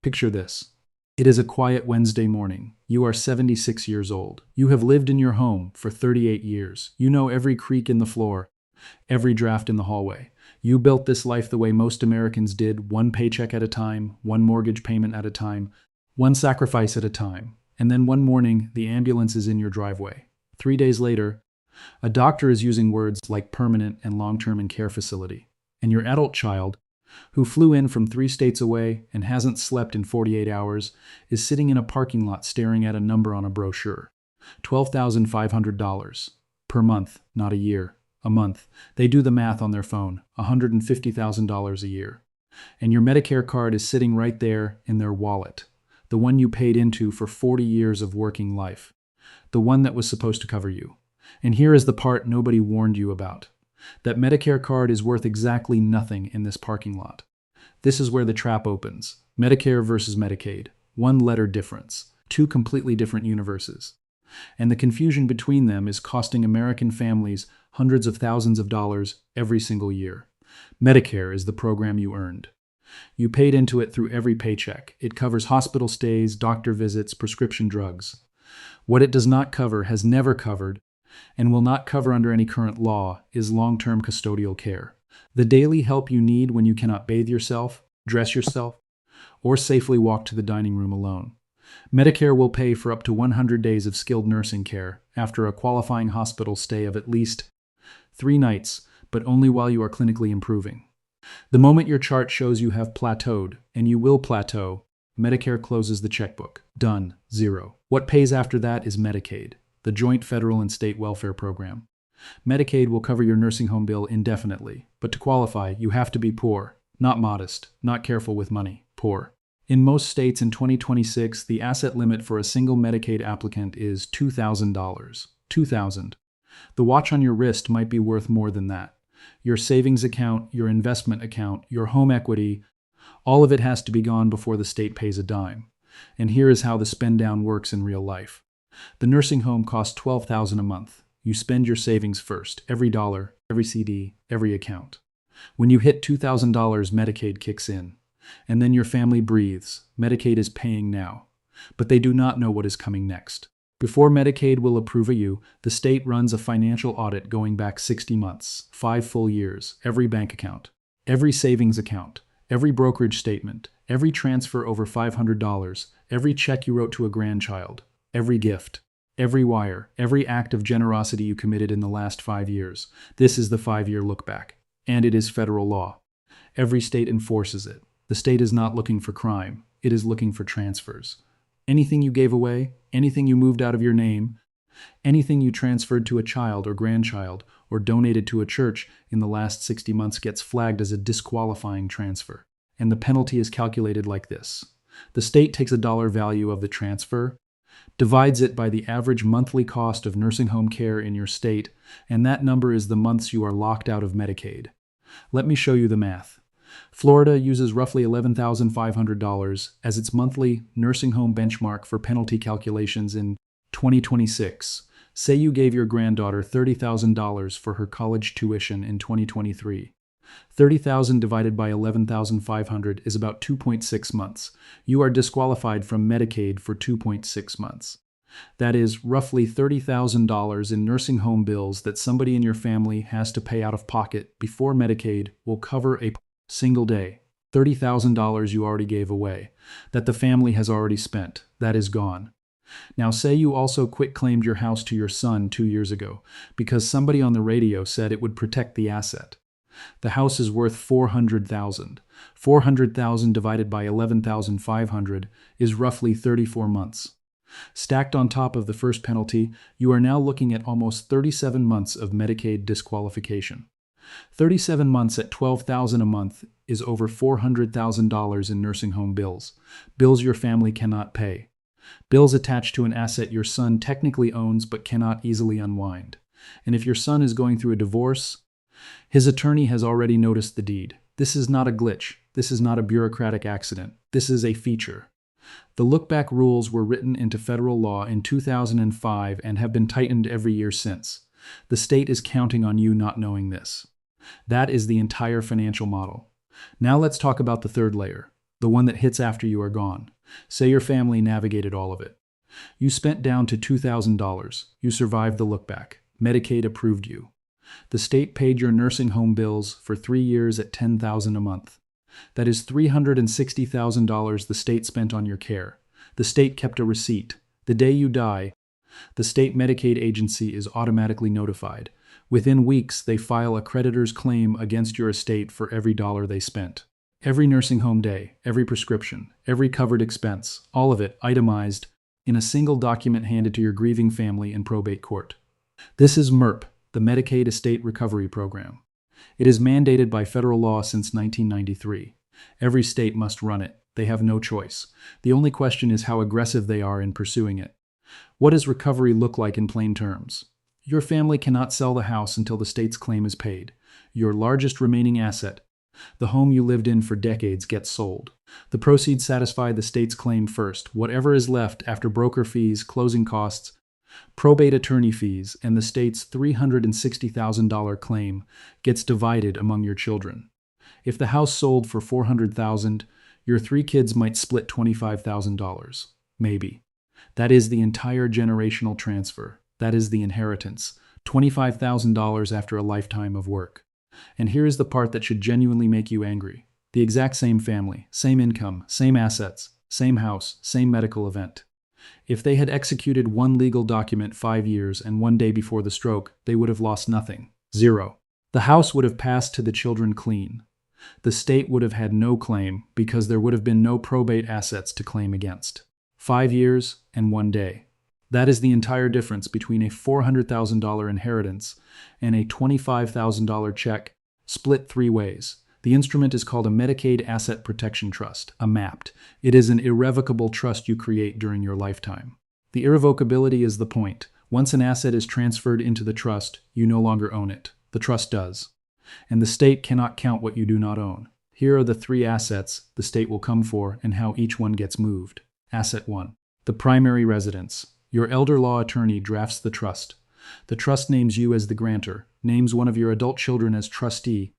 Picture this. It is a quiet Wednesday morning. You are 76 years old. You have lived in your home for 38 years. You know every creak in the floor, every draft in the hallway. You built this life the way most Americans did, one paycheck at a time, one mortgage payment at a time, one sacrifice at a time. And then one morning, the ambulance is in your driveway. 3 days later, a doctor is using words like permanent and long-term in care facility. And your adult child, who flew in from 3 states away and hasn't slept in 48 hours, is sitting in a parking lot staring at a number on a brochure. $12,500 per month, not a year, a month. They do the math on their phone, $150,000 a year. And your Medicare card is sitting right there in their wallet, the one you paid into for 40 years of working life, the one that was supposed to cover you. And here is the part nobody warned you about. That Medicare card is worth exactly nothing in this parking lot. This is where the trap opens. Medicare versus Medicaid. One letter difference. Two completely different universes. And the confusion between them is costing American families hundreds of thousands of dollars every single year. Medicare is the program you earned. You paid into it through every paycheck. It covers hospital stays, doctor visits, prescription drugs. What it does not cover, has never covered, and will not cover under any current law, is long-term custodial care. The daily help you need when you cannot bathe yourself, dress yourself, or safely walk to the dining room alone. Medicare will pay for up to 100 days of skilled nursing care after a qualifying hospital stay of at least 3 nights, but only while you are clinically improving. The moment your chart shows you have plateaued, and you will plateau, Medicare closes the checkbook. Done. Zero. What pays after that is Medicaid, the joint federal and state welfare program. Medicaid will cover your nursing home bill indefinitely, but to qualify, you have to be poor, not modest, not careful with money, poor. In most states in 2026, the asset limit for a single Medicaid applicant is $2,000. $2,000. The watch on your wrist might be worth more than that. Your savings account, your investment account, your home equity, all of it has to be gone before the state pays a dime. And here is how the spend down works in real life. The nursing home costs $12,000 a month. You spend your savings first, every dollar, every CD, every account. When you hit $2,000, Medicaid kicks in. And then your family breathes. Medicaid is paying now. But they do not know what is coming next. Before Medicaid will approve of you, the state runs a financial audit going back 60 months, 5 full years, every bank account, every savings account, every brokerage statement, every transfer over $500, every check you wrote to a grandchild, every gift, every wire, every act of generosity you committed in the last 5 years. This is the 5-year look back. And it is federal law. Every state enforces it. The state is not looking for crime. It is looking for transfers. Anything you gave away, anything you moved out of your name, anything you transferred to a child or grandchild or donated to a church in the last 60 months gets flagged as a disqualifying transfer. And the penalty is calculated like this. The state takes a dollar value of the transfer, divides it by the average monthly cost of nursing home care in your state, and that number is the months you are locked out of Medicaid. Let me show you the math. Florida uses roughly $11,500 as its monthly nursing home benchmark for penalty calculations in 2026. Say you gave your granddaughter $30,000 for her college tuition in 2023. 30,000 divided by 11,500 is about 2.6 months. You are disqualified from Medicaid for 2.6 months. That is roughly $30,000 in nursing home bills that somebody in your family has to pay out of pocket before Medicaid will cover a single day. $30,000 you already gave away, that the family has already spent. That is gone. Now say you also quit-claimed your house to your son 2 years ago because somebody on the radio said it would protect the asset. The house is worth $400,000. $400,000 divided by 11,500 is roughly 34 months. Stacked on top of the first penalty, you are now looking at almost 37 months of Medicaid disqualification. 37 months at $12,000 a month is over $400,000 in nursing home bills. Bills your family cannot pay. Bills attached to an asset your son technically owns but cannot easily unwind. And if your son is going through a divorce, his attorney has already noticed the deed. This is not a glitch. This is not a bureaucratic accident. This is a feature. The look-back rules were written into federal law in 2005 and have been tightened every year since. The state is counting on you not knowing this. That is the entire financial model. Now let's talk about the third layer. the one that hits after you are gone. Say your family navigated all of it. You spent down to $2,000. You survived the look-back. Medicaid approved you. The state paid your nursing home bills for 3 years at $10,000 a month. That is $360,000 the state spent on your care. The state kept a receipt. The day you die, the state Medicaid agency is automatically notified. Within weeks, they file a creditor's claim against your estate for every dollar they spent. Every nursing home day, every prescription, every covered expense, all of it itemized in a single document handed to your grieving family in probate court. This is MERP, the Medicaid Estate Recovery Program. It is mandated by federal law since 1993. Every state must run it. They have no choice. The only question is how aggressive they are in pursuing it. What does recovery look like in plain terms? Your family cannot sell the house until the state's claim is paid. Your largest remaining asset, the home you lived in for decades, gets sold. The proceeds satisfy the state's claim first. Whatever is left after broker fees, closing costs, probate attorney fees, and the state's $360,000 claim gets divided among your children. If the house sold for $400,000, your 3 kids might split $25,000. Maybe. That is the entire generational transfer. That is the inheritance. $25,000 after a lifetime of work. And here is the part that should genuinely make you angry. The exact same family, same income, same assets, same house, same medical event. If they had executed one legal document 5 years and 1 day before the stroke, they would have lost nothing. Zero. The house would have passed to the children clean. The state would have had no claim because there would have been no probate assets to claim against. 5 years and 1 day. That is the entire difference between a $400,000 inheritance and a $25,000 check split 3 ways. The instrument is called a Medicaid Asset Protection Trust, a MAPT. It is an irrevocable trust you create during your lifetime. The irrevocability is the point. Once an asset is transferred into the trust, you no longer own it. The trust does. And the state cannot count what you do not own. Here are the 3 assets the state will come for and how each one gets moved. Asset 1. The primary residence. Your elder law attorney drafts the trust. The trust names you as the grantor, names one of your adult children as trustee,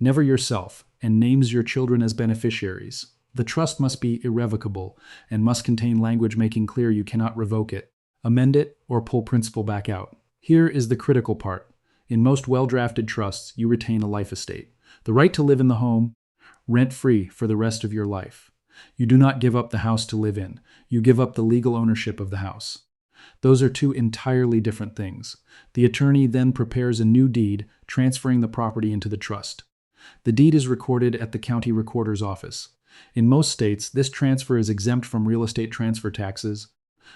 never yourself, and names your children as beneficiaries. The trust must be irrevocable and must contain language making clear you cannot revoke it, amend it, or pull principal back out. Here is the critical part. In most well-drafted trusts, you retain a life estate, the right to live in the home, rent-free for the rest of your life. You do not give up the house to live in. You give up the legal ownership of the house. Those are 2 entirely different things. The attorney then prepares a new deed, transferring the property into the trust. The deed is recorded at the county recorder's office. In most states, this transfer is exempt from real estate transfer taxes,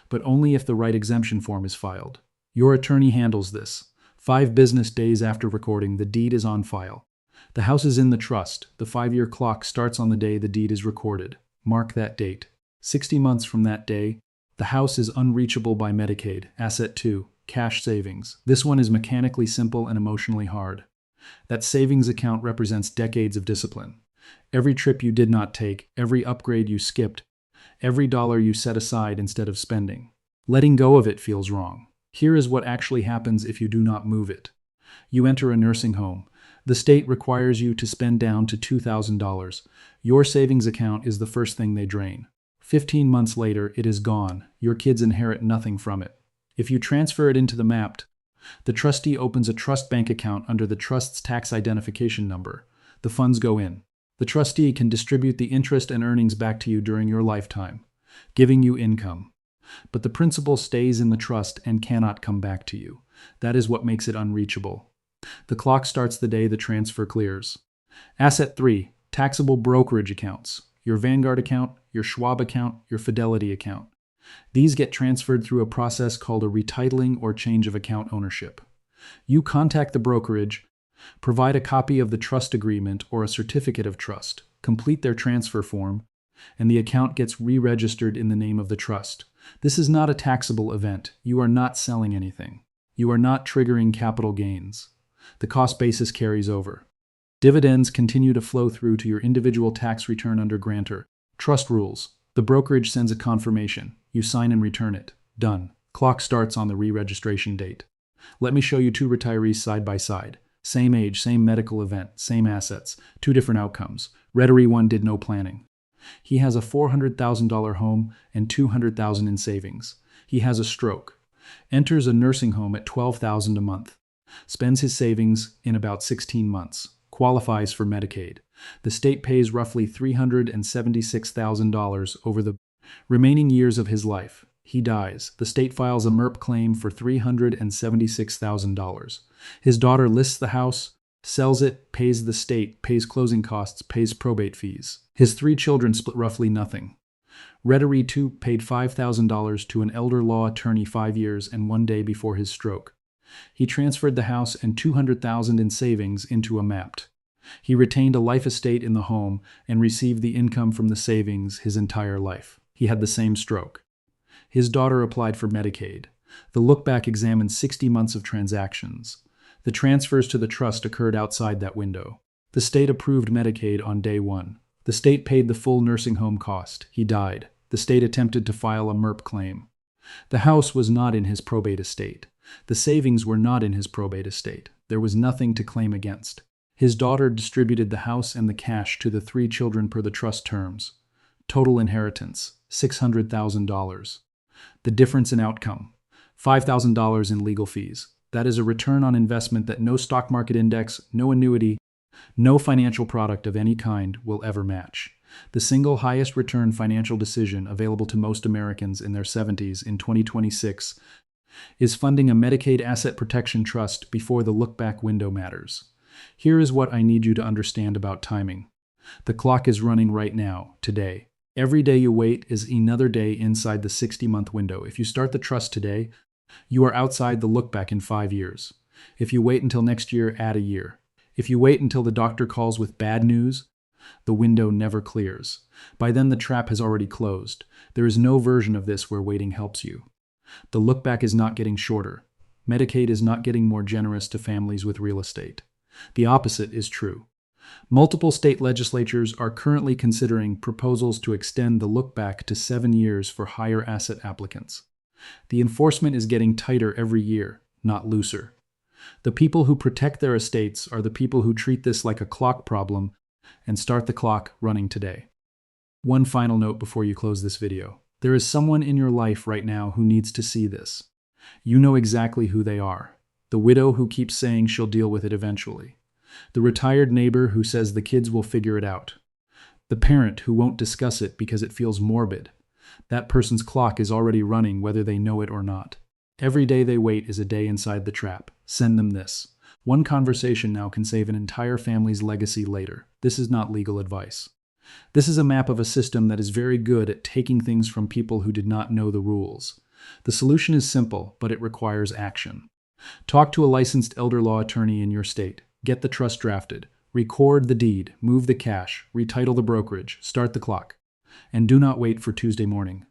but only if the right exemption form is filed. Your attorney handles this. 5 business days after recording, the deed is on file. The house is in the trust. The 5-year clock starts on the day the deed is recorded. Mark that date. 60 months from that day, the house is unreachable by Medicaid. Asset 2, cash savings. This one is mechanically simple and emotionally hard. That savings account represents decades of discipline. Every trip you did not take, every upgrade you skipped, every dollar you set aside instead of spending. Letting go of it feels wrong. Here is what actually happens if you do not move it. You enter a nursing home. The state requires you to spend down to $2,000. Your savings account is the first thing they drain. 15 months later, it is gone. Your kids inherit nothing from it. If you transfer it into the MAPT, the trustee opens a trust bank account under the trust's tax identification number. The funds go in. The trustee can distribute the interest and earnings back to you during your lifetime, giving you income. But the principal stays in the trust and cannot come back to you. That is what makes it unreachable. The clock starts the day the transfer clears. Asset 3, taxable brokerage accounts. Your Vanguard account, your Schwab account, your Fidelity account. These get transferred through a process called a retitling or change of account ownership. You contact the brokerage, provide a copy of the trust agreement or a certificate of trust, complete their transfer form, and the account gets re-registered in the name of the trust. This is not a taxable event. You are not selling anything. You are not triggering capital gains. The cost basis carries over. Dividends continue to flow through to your individual tax return under grantor. Trust rules. The brokerage sends a confirmation. You sign and return it. Done. Clock starts on the re-registration date. Let me show you 2 retirees side by side. Same age, same medical event, same assets. 2 different outcomes. Retiree 1 did no planning. He has a $400,000 home and $200,000 in savings. He has a stroke. Enters a nursing home at $12,000 a month. Spends his savings in about 16 months. Qualifies for Medicaid. The state pays roughly $376,000 over the remaining years of his life. He dies. The state files a MERP claim for $376,000. His daughter lists the house, sells it, pays the state, pays closing costs, pays probate fees. His 3 children split roughly nothing. Reddery, too, paid $5,000 to an elder law attorney 5 years and 1 day before his stroke. He transferred the house and $200,000 in savings into a MAPT. He retained a life estate in the home and received the income from the savings his entire life. He had the same stroke. His daughter applied for Medicaid. The look-back examined 60 months of transactions. The transfers to the trust occurred outside that window. The state approved Medicaid on day 1. The state paid the full nursing home cost. He died. The state attempted to file a MERP claim. The house was not in his probate estate. The savings were not in his probate estate. There was nothing to claim against. His daughter distributed the house and the cash to the 3 children per the trust terms. Total inheritance, $600,000. The difference in outcome, $5,000 in legal fees. That is a return on investment that no stock market index, no annuity, no financial product of any kind will ever match. The single highest return financial decision available to most Americans in their 70s in 2026 is funding a Medicaid Asset Protection Trust before the look-back window matters. Here is what I need you to understand about timing. The clock is running right now, today. Every day you wait is another day inside the 60-month window. If you start the trust today, you are outside the look-back in 5 years. If you wait until next year, add a year. If you wait until the doctor calls with bad news, the window never clears. By then the trap has already closed. There is no version of this where waiting helps you. The look-back is not getting shorter. Medicaid is not getting more generous to families with real estate. The opposite is true. Multiple state legislatures are currently considering proposals to extend the look-back to 7 years for higher asset applicants. The enforcement is getting tighter every year, not looser. The people who protect their estates are the people who treat this like a clock problem and start the clock running today. One final note before you close this video. There is someone in your life right now who needs to see this. You know exactly who they are. The widow who keeps saying she'll deal with it eventually. The retired neighbor who says the kids will figure it out. The parent who won't discuss it because it feels morbid. That person's clock is already running whether they know it or not. Every day they wait is a day inside the trap. Send them this. One conversation now can save an entire family's legacy later. This is not legal advice. This is a map of a system that is very good at taking things from people who did not know the rules. The solution is simple, but it requires action. Talk to a licensed elder law attorney in your state. Get the trust drafted. Record the deed. Move the cash. Retitle the brokerage. Start the clock. And do not wait for Tuesday morning.